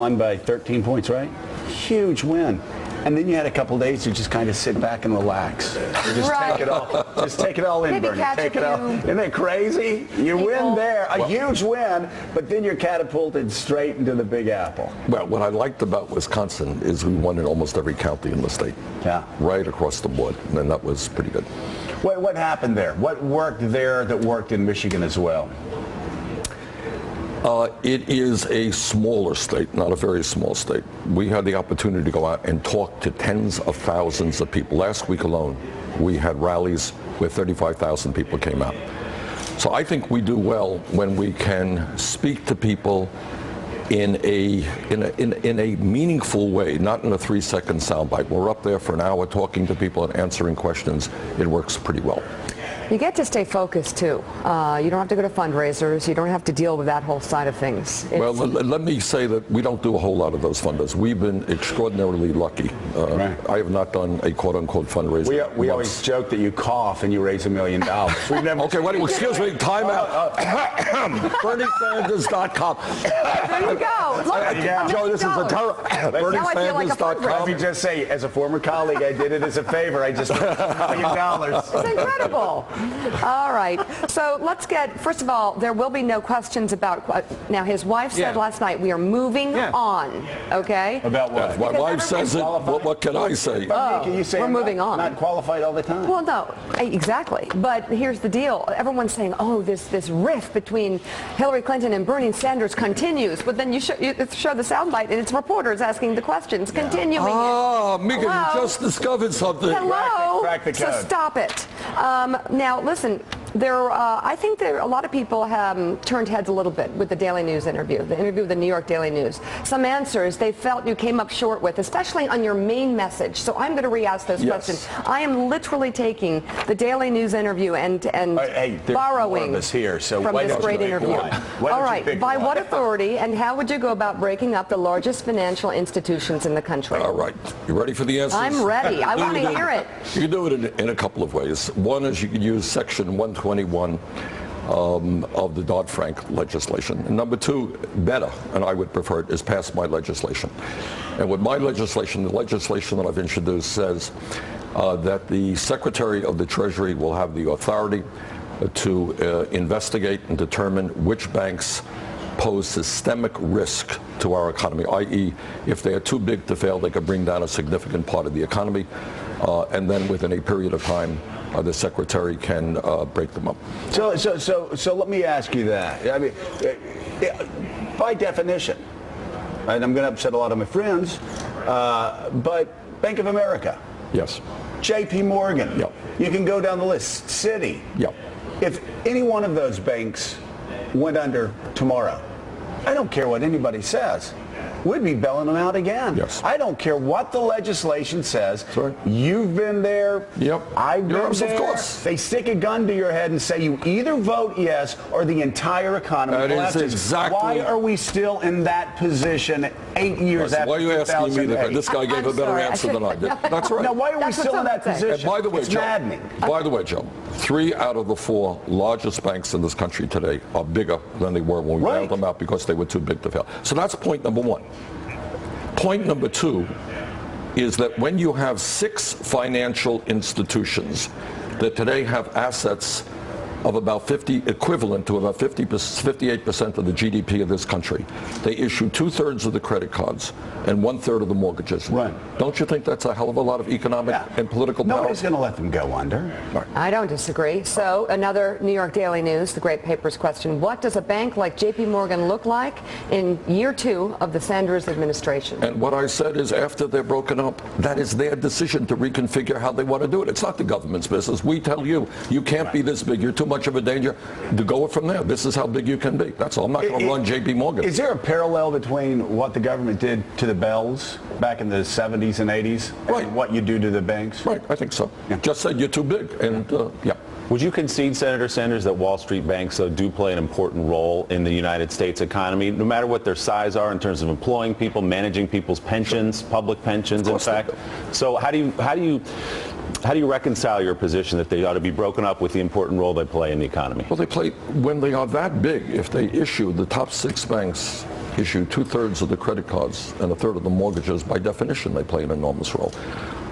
won by 13 points, right? Huge win. And then you had a couple of days to just kind of sit back and relax. Just take it all. Just take it all in, Maybe Bernie. Take it all. Isn't that crazy? You win there, a huge win, but then you're catapulted straight into the Big Apple. Well, what I liked about Wisconsin is we won in almost every county in the state. Yeah. Right across the board, and that was pretty good. What happened there? What worked there that worked in Michigan as well? It is a smaller state, not a very small state. We had the opportunity to go out and talk to tens of thousands of people. Last week alone, we had rallies where 35,000 people came out. So I think we do well when we can speak to people in a meaningful way, not in a 3-second soundbite. We're up there for an hour talking to people and answering questions. It works pretty well. You get to stay focused, too. You don't have to go to fundraisers. You don't have to deal with that whole side of things. Well, let me say that we don't do a whole lot of those fundraisers. We've been extraordinarily lucky. Right. I have not done a quote-unquote fundraiser. We always joke that you cough and you raise $1 million. We've never okay, wait, excuse me, time out. BernieSanders.com. There you go. Joe, this is a terrible. BernieSanders.com. Let me just say, as a former colleague, I did it as a favor. I just raised $1 million. It's incredible. All right. So let's get, first of all, there will be no questions about, now his wife said last night, we are moving on, okay? About what? My wife says it, what can I say? Can you say we're moving on. Not qualified all the time? Well, no, exactly. But here's the deal. Everyone's saying, oh, this rift between Hillary Clinton and Bernie Sanders continues. But then you show the soundbite, and it's reporters asking the questions, continuing it. Ah, Mika, you just discovered something. Hello. Crack the code. So stop it. Now, listen, I think a lot of people have turned heads a little bit with the Daily News interview, the interview with the New York Daily News. Some answers they felt you came up short with, especially on your main message. So I'm going to re-ask those questions. I am literally taking the Daily News interview and borrowing here, so from this great interview. All right, by what authority and how would you go about breaking up the largest financial institutions in the country? All right, you ready for the answers? I'm ready. I want to hear it. You can do it in a couple of ways. One is you can use Section 121 of the Dodd-Frank legislation. And number two, better, and I would prefer it, is pass my legislation. And with my legislation, the legislation that I've introduced says that the Secretary of the Treasury will have the authority to investigate and determine which banks pose systemic risk to our economy, i.e., if they are too big to fail, they could bring down a significant part of the economy, and then within a period of time, the Secretary can break them up. So let me ask you that. I mean, by definition, and I'm going to upset a lot of my friends, but Bank of America. Yes. J.P. Morgan. Yep. You can go down the list. Citi. Yep. If any one of those banks went under tomorrow, I don't care what anybody says. We'd be bailing them out again. Yes. I don't care what the legislation says. Sorry. You've been there. Yep. I've been there. Of course. They stick a gun to your head and say you either vote yes or the entire economy collapses. That is exactly. Why are we still in that position 8 years after 2008? Why are you asking me that? This guy gave a better answer than I did. That's right. Now, why are we still in that position? And by the way, it's Joe, maddening. By the way, Joe, 3 out of the 4 largest banks in this country today are bigger than they were when we bailed them out because they were too big to fail. So that's point number one. Point number two is that when you have 6 financial institutions that today have assets of about equivalent to about 58% of the GDP of this country, they issue 2/3 of the credit cards and 1/3 of the mortgages. Right. Don't you think that's a hell of a lot of economic and political power? Nobody's going to let them go under. Right. I don't disagree. So another New York Daily News, the great paper's question, what does a bank like J.P. Morgan look like in year 2 of the Sanders administration? And what I said is after they're broken up, that is their decision to reconfigure how they want to do it. It's not the government's business. We tell you, you can't be this big. You're too much of a danger to go from there. This is how big you can be. That's all. I'm not going to run J.P. Morgan. Is there a parallel between what the government did to the Bells back in the 70s and 80s and what you do to the banks? Right, I think so. Yeah. Just said you're too big, and yeah. Would you concede, Senator Sanders, that Wall Street banks do play an important role in the United States economy, no matter what their size are in terms of employing people, managing people's pensions, public pensions, in fact? So how do you reconcile your position that they ought to be broken up with the important role they play in the economy? Well, they play, when they are that big, if they issue the top 6 banks issue 2/3 of the credit cards and 1/3 of the mortgages. By definition, they play an enormous role.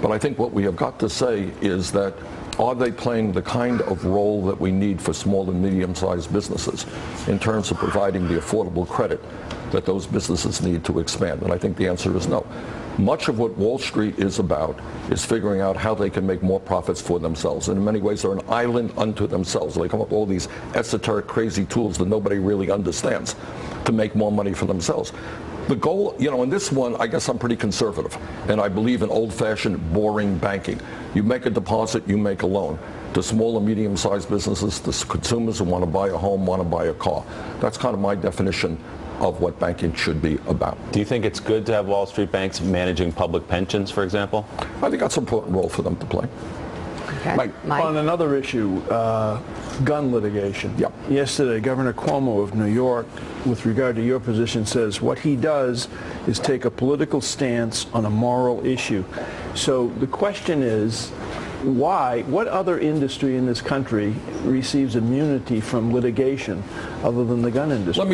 But I think what we have got to say is that, are they playing the kind of role that we need for small and medium-sized businesses in terms of providing the affordable credit that those businesses need to expand? And I think the answer is no. Much of what Wall Street is about is figuring out how they can make more profits for themselves. And in many ways, they're an island unto themselves. They come up with all these esoteric, crazy tools that nobody really understands to make more money for themselves. The goal, in this one, I guess I'm pretty conservative, and I believe in old-fashioned, boring banking. You make a deposit, you make a loan. To small and medium-sized businesses, to consumers who want to buy a home, want to buy a car. That's kind of my definition of what banking should be about. Do you think it's good to have Wall Street banks managing public pensions, for example? I think that's an important role for them to play. Okay. Mike? On another issue, gun litigation. Yep. Yesterday, Governor Cuomo of New York, with regard to your position, says what he does is take a political stance on a moral issue. So the question is, what other industry in this country receives immunity from litigation other than the gun industry? Let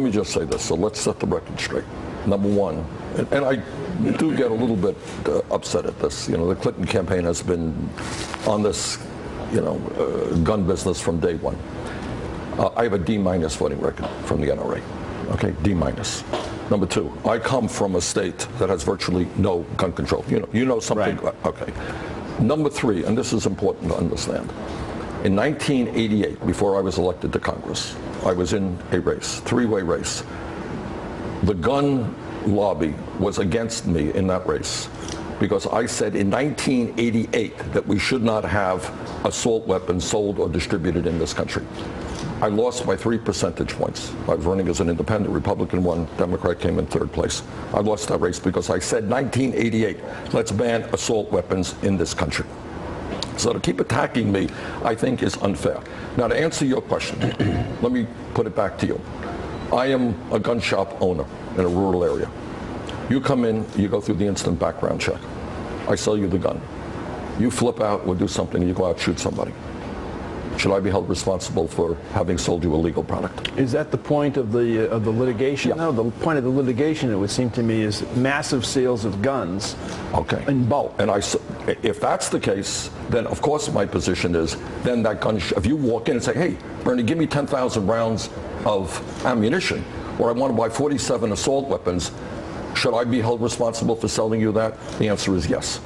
me just say this. So let's set the record straight. Number one, and I do get a little bit upset at this. The Clinton campaign has been on this, gun business from day one. I have a D- voting record from the NRA. Okay, D-. Number two, I come from a state that has virtually no gun control. You know something. Right. Okay. Number three, and this is important to understand. In 1988, before I was elected to Congress, I was in a race, three-way race. The gun lobby was against me in that race because I said in 1988 that we should not have assault weapons sold or distributed in this country. I lost by 3 percentage points. I was running as an independent. Republican won. Democrat came in third place. I lost that race because I said 1988, let's ban assault weapons in this country. So to keep attacking me, I think, is unfair. Now, to answer your question, let me put it back to you. I am a gun shop owner in a rural area. You come in, you go through the instant background check. I sell you the gun. You flip out or do something, you go out and shoot somebody. Should I be held responsible for having sold you a legal product? Is that the point of the litigation? Yeah. No, the point of the litigation, it would seem to me, is massive sales of guns. Okay. In bulk. And if that's the case, then of course my position is, then that gun, if you walk in and say, hey, Bernie, give me 10,000 rounds of ammunition, or I want to buy 47 assault weapons, should I be held responsible for selling you that? The answer is yes.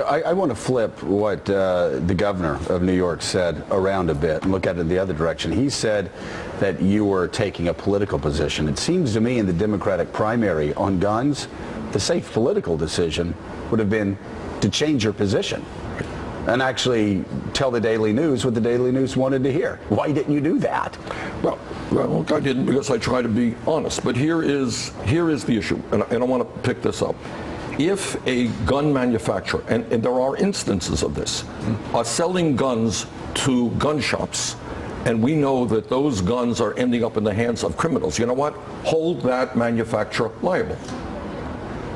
I want to flip what the governor of New York said around a bit and look at it the other direction. He said that you were taking a political position. It seems to me in the Democratic primary on guns, the safe political decision would have been to change your position and actually tell the Daily News what the Daily News wanted to hear. Why didn't you do that? Well, I didn't because I try to be honest. But here is the issue, and I want to pick this up. If a gun manufacturer, and there are instances of this, are selling guns to gun shops, and we know that those guns are ending up in the hands of criminals, you know what? Hold that manufacturer liable.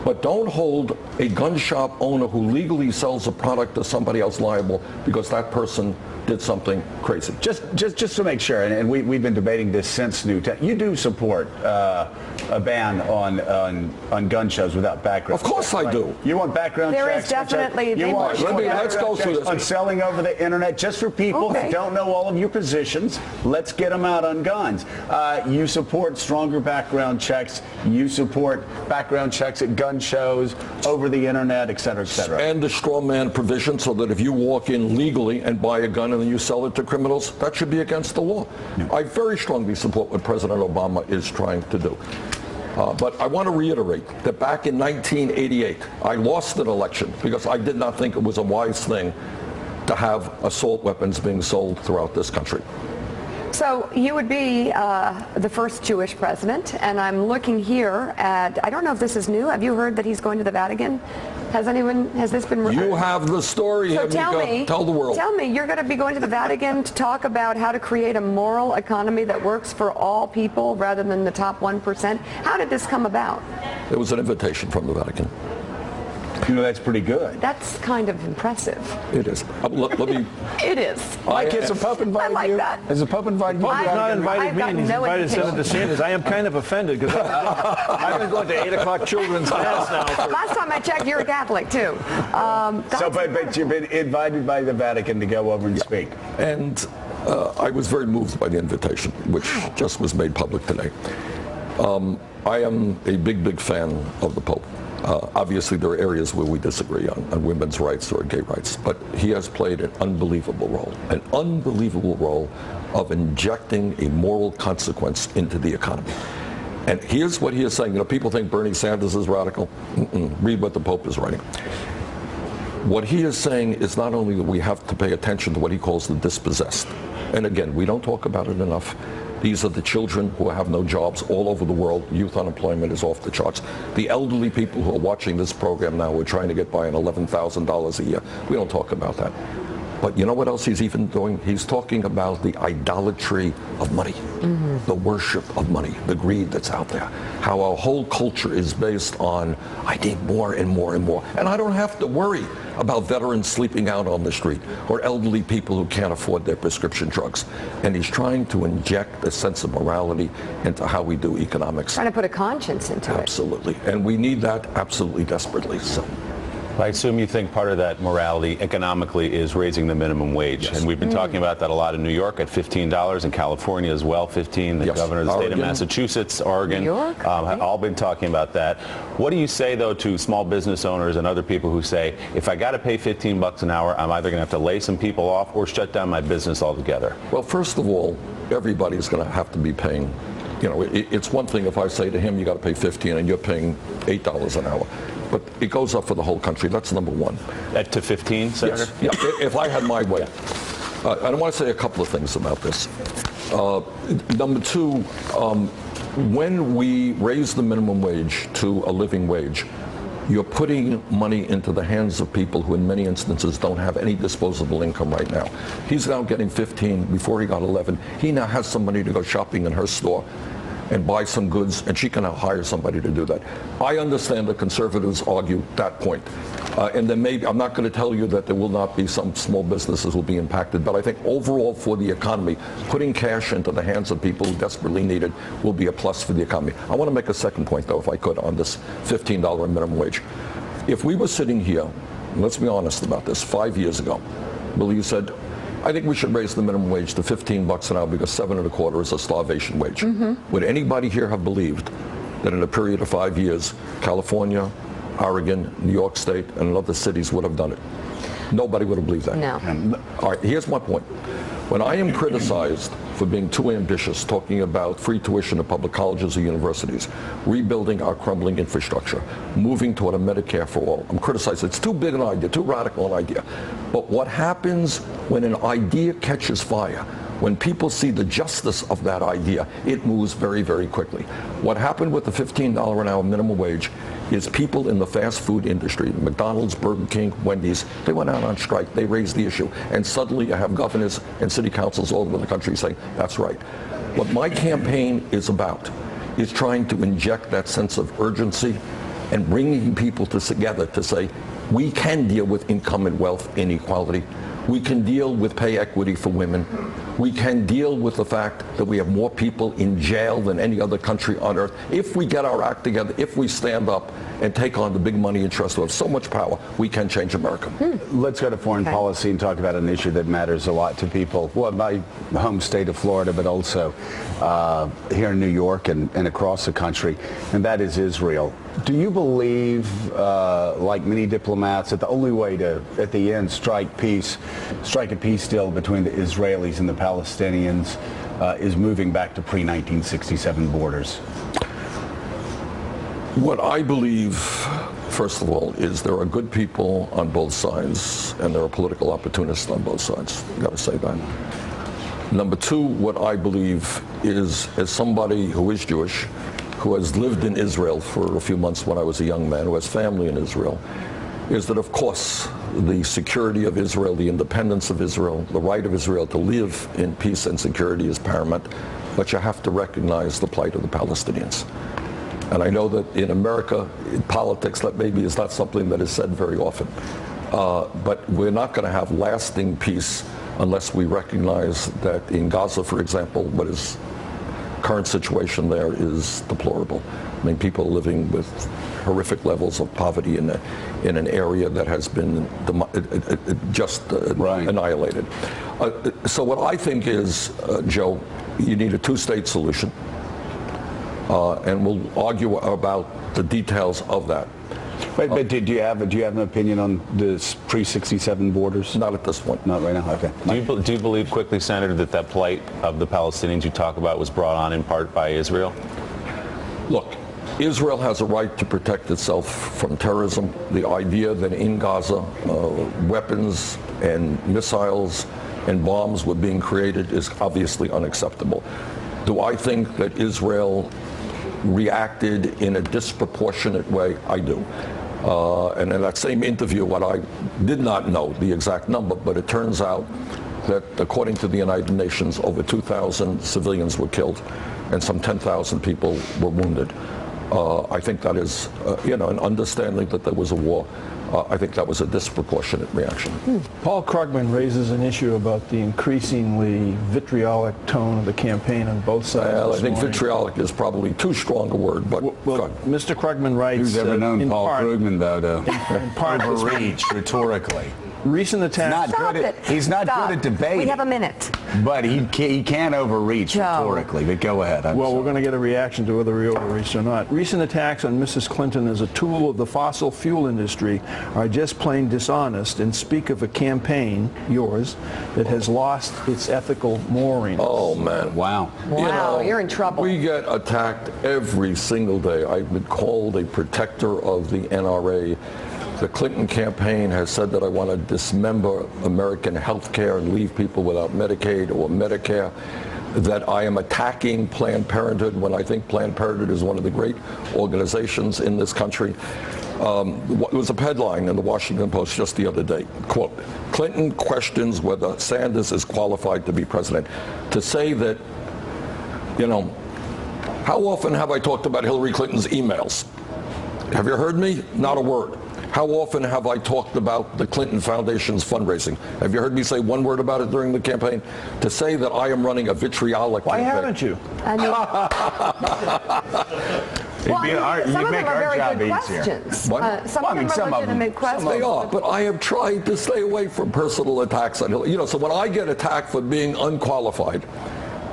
But don't hold a gun shop owner who legally sells a product to somebody else liable because that person did something crazy. Just to make sure, and we've been debating this since you do support a ban on gun shows without background. Of course I do. You want background There checks? is definitely. Let's go through this. On selling over the internet, just for people who don't know all of your positions, let's get them out on guns. You support stronger background checks. You support background checks at gun shows, over the internet, et cetera, et cetera. And the straw man provision so that if you walk in legally and buy a gun and then you sell it to criminals, that should be against the law. Yeah. I very strongly support what President Obama is trying to do. But I want to reiterate that back in 1988, I lost an election because I did not think it was a wise thing to have assault weapons being sold throughout this country. So you would be the first Jewish president, and I'm looking here at, I don't know if this is new. Have you heard that he's going to the Vatican? Has this been... You have the story. So tell the world. Tell me, you're going to be going to the Vatican to talk about how to create a moral economy that works for all people rather than the top 1%. How did this come about? It was an invitation from the Vatican. You know, that's pretty good. That's kind of impressive. It is. Let me. It is. Mike, has the Pope invited like you? that. Has the Pope invited you? Pope has not invited I've me, got and he's no invited Senator invitation. Sanders. I am kind of offended because I've been going to 8 o'clock children's mass now. Last time I checked, you're a Catholic too. So, but you've been invited by the Vatican to go over and speak. And I was very moved by the invitation, which just was made public today. I am a big fan of the Pope. Obviously, there are areas where we disagree on women's rights or gay rights, but he has played an unbelievable role of injecting a moral consequence into the economy. And here's what he is saying. You know, people think Bernie Sanders is radical. Read what the Pope is writing. What he is saying is not only that we have to pay attention to what he calls the dispossessed. And again, we don't talk about it enough. These are the children who have no jobs all over the world. Youth unemployment is off the charts. The elderly people who are watching this program now are trying to get by on $11,000 a year. We don't talk about that. But you know what else he's even doing? He's talking about the idolatry of money, the worship of money, the greed that's out there. How our whole culture is based on, I need more and more and more. And I don't have to worry about veterans sleeping out on the street or elderly people who can't afford their prescription drugs. And he's trying to inject a sense of morality into how we do economics. Trying to put a conscience into it. Absolutely. And we need that absolutely desperately. So. I assume you think part of that morality economically is raising the minimum wage. Yes. And we've been talking about that a lot in New York at $15, in California as well, $15. The Yes. governor of the state of Oregon. Massachusetts, Oregon, New York? have all been talking about that. What do you say, though, to small business owners and other people who say, if I got to pay $15 an hour, I'm either going to have to lay some people off or shut down my business altogether? Well, first of all, everybody's going to have to be paying. You know, it's one thing if I say to him, you got to pay $15 and you're paying $8 an hour. But it goes up for the whole country. That's number one. To 15, Senator? Yes. Yeah. If I had my way. I want to say a couple of things about this. Number two, when we raise the minimum wage to a living wage, you're putting money into the hands of people who in many instances don't have any disposable income right now. He's now getting 15 before he got 11. He now has some money to go shopping in her store and buy some goods, and she can now hire somebody to do that. I understand the conservatives argue that point. And then maybe, I'm not going to tell you that there will not be some small businesses will be impacted, but I think overall for the economy, putting cash into the hands of people who desperately need it will be a plus for the economy. I want to make a second point, though, if I could, on this $15 minimum wage. If we were sitting here, let's be honest about this, 5 years ago, Billy, you said, I think we should raise the minimum wage to $15 an hour because 7 1/4 is a starvation wage. Would anybody here have believed that in a period of 5 years, California, Oregon, New York State, and other cities would have done it? Nobody would have believed that. No. All right, here's my point. When I am criticized for being too ambitious, talking about free tuition at public colleges or universities, rebuilding our crumbling infrastructure, moving toward a Medicare for all, I'm criticized. It's too big an idea, too radical an idea. But what happens when an idea catches fire? When people see the justice of that idea, it moves very, very quickly. What happened with the $15 an hour minimum wage is people in the fast food industry, McDonald's, Burger King, Wendy's, they went out on strike, they raised the issue, and suddenly you have governors and city councils all over the country saying, that's right. What my campaign is about is trying to inject that sense of urgency and bringing people together to say, we can deal with income and wealth inequality. We can deal with pay equity for women. We can deal with the fact that we have more people in jail than any other country on earth. If we get our act together, if we stand up and take on the big money interests who have so much power, we can change America. Let's go to foreign policy and talk about an issue that matters a lot to people. Well, my home state of Florida, but also here in New York and across the country, and that is Israel. Do you believe, like many diplomats, that the only way to, at the end, strike a peace deal between the Israelis and the Palestinians is moving back to pre-1967 borders? What I believe, first of all, is there are good people on both sides and there are political opportunists on both sides. I've got to say that. Number two, what I believe is, as somebody who is Jewish, who has lived in Israel for a few months when I was a young man, who has family in Israel, is that, of course, the security of Israel, the independence of Israel, the right of Israel to live in peace and security is paramount, but you have to recognize the plight of the Palestinians. And I know that in America, in politics, that maybe is not something that is said very often. But we're not going to have lasting peace unless we recognize that in Gaza, for example, what is current situation there is deplorable. I mean, people are living with horrific levels of poverty in an area that has been annihilated. So what I think is, Joe, you need a two-state solution, and we'll argue about the details of that. Wait, but do you have an opinion on the pre-67 borders? Not at this point. Not right now. Okay. Do you believe, quickly, Senator, that plight of the Palestinians you talk about was brought on in part by Israel? Look, Israel has a right to protect itself from terrorism. The idea that in Gaza weapons and missiles and bombs were being created is obviously unacceptable. Do I think that Israel reacted in a disproportionate way? I do. And in that same interview, what I did not know the exact number, but it turns out that according to the United Nations, over 2,000 civilians were killed and some 10,000 people were wounded. I think that is, an understanding that there was a war. I think that was a disproportionate reaction. Paul Krugman raises an issue about the increasingly vitriolic tone of the campaign on both sides. Well, I think vitriolic is probably too strong a word, but well, Mr. Krugman writes, who's ever known Paul Krugman, though, to in part, overreach rhetorically? Recent attacks. He's not good at debating. We have a minute. But he can overreach rhetorically. But go ahead. We're going to get a reaction to whether he overreached or not. Recent attacks on Mrs. Clinton as a tool of the fossil fuel industry are just plain dishonest and speak of a campaign, yours, that has lost its ethical moorings. Oh, man. Wow. Wow, you're in trouble. We get attacked every single day. I've been called a protector of the NRA. The Clinton campaign has said that I want to dismember American health care and leave people without Medicaid or Medicare, that I am attacking Planned Parenthood when I think Planned Parenthood is one of the great organizations in this country. It was a headline in the Washington Post just the other day, quote, Clinton questions whether Sanders is qualified to be president. To say that, how often have I talked about Hillary Clinton's emails? Have you heard me? Not a word. How often have I talked about the Clinton Foundation's fundraising? Have you heard me say one word about it during the campaign? To say that I am running a vitriolic Why campaign. haven't you? Some of them are very good questions. Some of them are legitimate questions. They are, but I have tried to stay away from personal attacks on Hillary. So when I get attacked for being unqualified,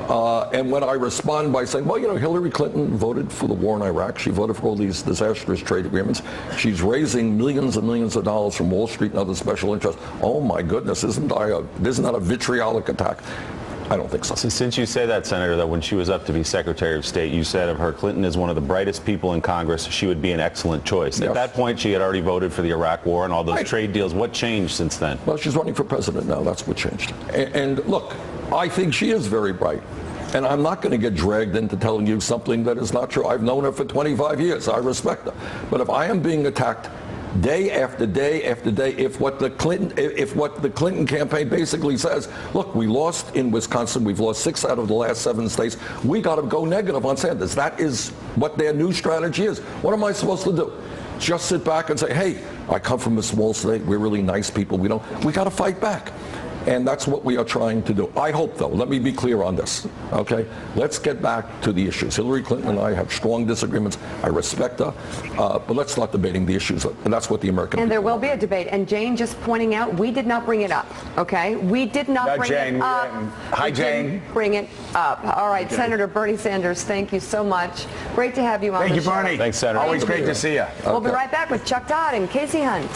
and when I respond by saying, well, Hillary Clinton voted for the war in Iraq. She voted for all these disastrous trade agreements. She's raising millions and millions of dollars from Wall Street and other special interests. Oh, my goodness, isn't that a vitriolic attack? I don't think so. Since you say that, Senator, that when she was up to be Secretary of State, you said of her, Clinton is one of the brightest people in Congress. She would be an excellent choice. Yes. At that point, she had already voted for the Iraq War and all those trade deals. What changed since then? Well, she's running for president now. That's what changed. And look, I think she is very bright. And I'm not going to get dragged into telling you something that is not true. I've known her for 25 years. I respect her. But if I am being attacked day after day after day, if what the Clinton campaign basically says, look, we lost in Wisconsin, we've lost 6 out of the last 7 states, we got to go negative on Sanders. That is what their new strategy is. What am I supposed to do? Just sit back and say, hey, I come from a small state, we're really nice people, we got to fight back. And that's what we are trying to do. I hope, though, let me be clear on this, okay? Let's get back to the issues. Hillary Clinton and I have strong disagreements. I respect her, but let's start debating the issues, and that's what the American And there people will be a debate. And Jane just pointing out, we did not bring it up, okay? We did not bring it up. Hi, Jane. We didn't bring it up. All right, okay. Senator Bernie Sanders, thank you so much. Great to have you on the show. Thank you, Bernie. Thanks, Senator. Always great to see you. We'll be right back with Chuck Todd and Casey Hunt.